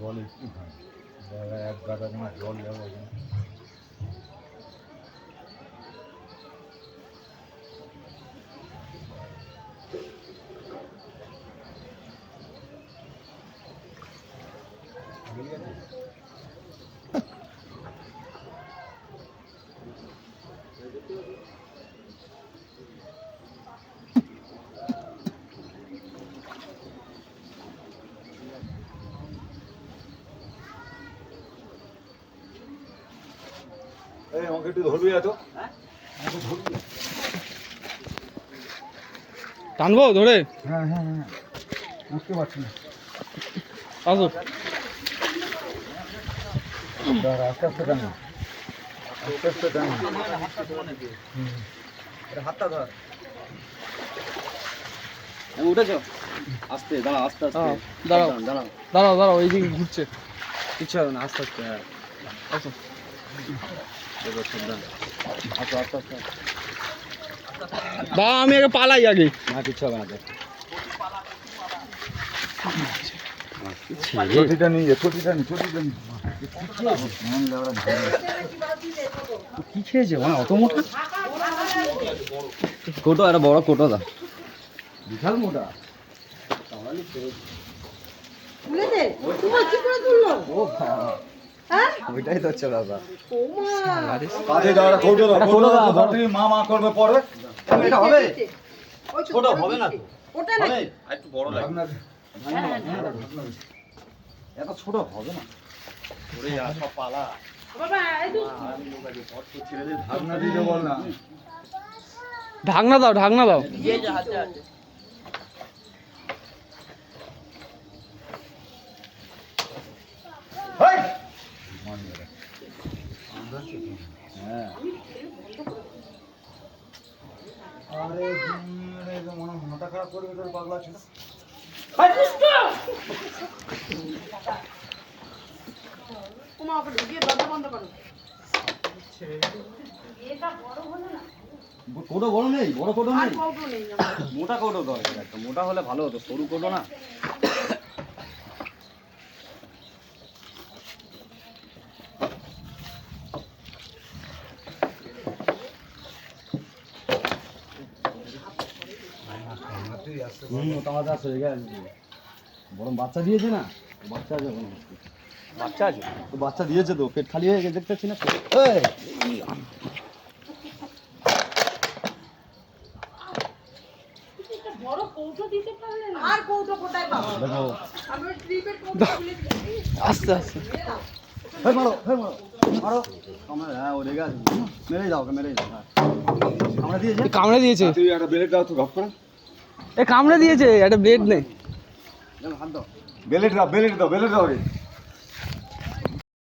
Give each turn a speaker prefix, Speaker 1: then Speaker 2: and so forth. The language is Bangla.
Speaker 1: জল একটু হয় এক গাদা জল যাবে আমাকে একটু ধরবি তো
Speaker 2: টানবো ধরে?
Speaker 1: হ্যাঁ হ্যাঁ হ্যাঁ বুঝতে পারছি না।
Speaker 2: আসো
Speaker 1: আস্তে আস্তে টান আস্তে আস্তে টান হাতটা ধর
Speaker 3: উঠেছ আস্তে দাঁড়াও আস্তে আস্তে
Speaker 2: দাঁড়াও
Speaker 3: দাঁড়াও
Speaker 2: দাঁড়াও দাঁড়াও এইদিকে ঘুরছে।
Speaker 3: কিছু হবে না আস্তে আস্তে হ্যাঁ
Speaker 2: আসো
Speaker 3: আস্তে আস্তে আস্তে
Speaker 2: বা আমি আগে পালাই আগে।
Speaker 3: না কিছু হবে না
Speaker 1: ছুটিটা নিয়ে ছুটিটা নিয়ে
Speaker 3: কি খেয়েছে মানে অত মোটা কোটো একটা বড় কোটো দা বিশাল মোটা ওইটাই তো হচ্ছে ব্যাপার
Speaker 1: কাজে দাঁড়া কোটো মা মা করবে পরে
Speaker 3: এটা হবে
Speaker 4: ছোট হবে না তো ওটা না
Speaker 3: একটু বড় লাগে এত ছোট হবে না ওরে যা সব পালা
Speaker 4: বাবা এই তো
Speaker 1: ভাবনা দিতে বল না
Speaker 2: ঢাকনা দাও ঢাকনা দাও।
Speaker 4: যে যে হাতে আছে
Speaker 3: হ্যাঁ
Speaker 1: আরে মনে মাথা খারাপ করবে তোর পাগলা ছিল
Speaker 4: তোমার ওপরে ঢুকিয়ে দরজা বন্ধ করো এটা বড় হলো না
Speaker 3: কোটো বড় নেই বড় কোটো
Speaker 4: আর
Speaker 3: নেই
Speaker 4: কৌটো নেই আমার
Speaker 3: মোটা কোটো দরকার একটা মোটা হলে ভালো হতো সরু কোটো না বড় বাচ্চা দিয়েছে না বাচ্চা আছে বাচ্চা আছে তো বাচ্চা দিয়েছে তো পেট খালি হয়ে গেছে দেখতে পাচ্ছি না
Speaker 4: একটা বড় কৌটো দিতে পারলে না আর কৌটো কোথায় পাবো
Speaker 3: দেখো
Speaker 4: আমি ট্রিপের কৌটো খুলে দিই
Speaker 2: আস্তে আস্তে
Speaker 3: মারো মারো আমরা হ্যাঁ ও রেগে আছে মেরেই দাও ওকে মেরেই দাও হ্যাঁ আমরা দিয়েছে
Speaker 2: কামড়ে দিয়েছে।
Speaker 1: তুই একটা বেলেট দাও তো ঘপ করে
Speaker 2: এ কামড়ে দিয়েছে, একটা ব্লেড নেই।
Speaker 3: হাত দাও
Speaker 1: বেলেট দাও রে